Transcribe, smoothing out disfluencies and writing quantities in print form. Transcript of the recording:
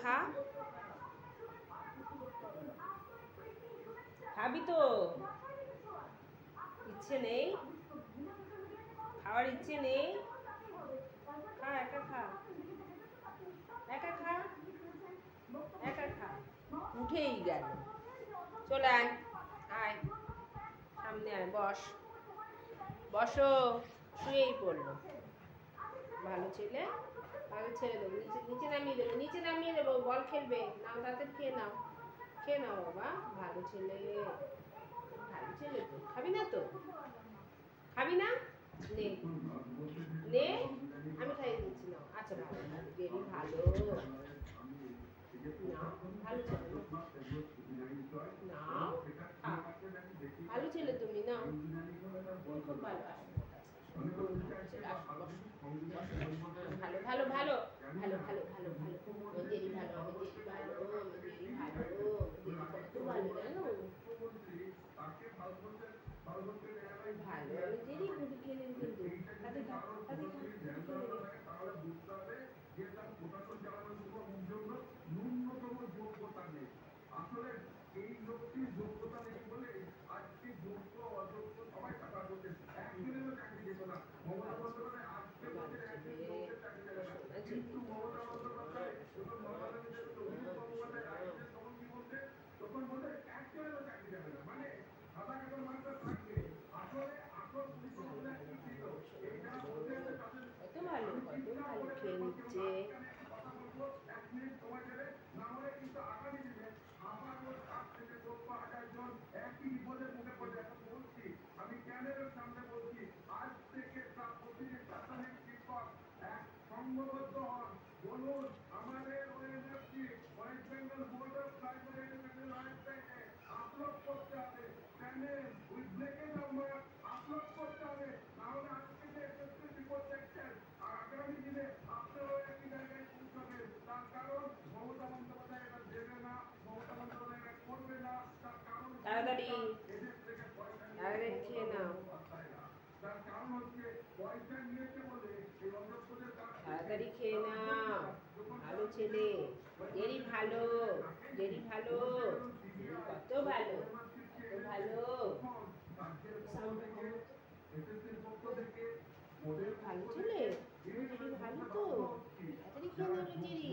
খা, খাবি তো? ইচ্ছে নেই, খাওয়ার ইচ্ছে নেই? খা, একা খা, একা খা, একা খা। উঠেই গেল। চলে আয়, আয় সামনে আয়, বস, বসো। শুয়েই পড়লো। ভালো ছেলে, ভালো ছেড়ে দেবো, নিচে নিচে নামিয়ে দেবো, নিচে নামিয়ে দেবো। বল খেলবে, নাও তাড়াতাড়ি খেয়ে নাও, খেয়ে নাও বাবা। ভালো ছেলে, ভালো ছেলে তো। খাবি না তো? খাবি না? নে, নে, আমি খাইয়ে দিচ্ছি। নাও, আচ্ছা ভালো ভালো, বেরি ভালো। নাও, ভালো ছেলে, নাও, খাও। ভালো ছেলে তুমি, নাও। তুমি খুব ভালো, আসো আমার কাছে আসো। ভালো ছেলে, আসো, বসো, বসো, বসো। ভালো ভালো ভালো ভালো ভালো ভালো ভালো। আমার দেরি ভালো, আমার দেরি ভালো, আমার দেরি ভালো, আমার দেরি কত ভালো জানো? ভালো, আমি দেরি মুড়ি খেয়ে নেবে কিন্তু। হাতে খা, হাতে খা, মুড়ি খেয়ে নেবে। ভালো ছেলে, ভালো ছেলে, আমার সোনা ছেলেটা, আমার সোনা, আমার সোনা, আমার সোনা, আমার সোনা। ভালো ভালো ভালো, সোনা ভালো, কত ভালো, কত ভালো খেয়ে নিচ্ছে। তাড়াতাড়ি, তাড়াতাড়ি খেয়ে নাও, তাড়াতাড়ি খেয়ে নাও। ভালো ছেলে, দেরি ভালো, দেরি ভালো, দেরি কত ভালো, কত ভালো। সাউন্ডটা কমা তো। দেরি ভালো ছেলে, তুমি দেরি ভালো তো। তাড়াতাড়ি খেয়ে নেবে দেরি।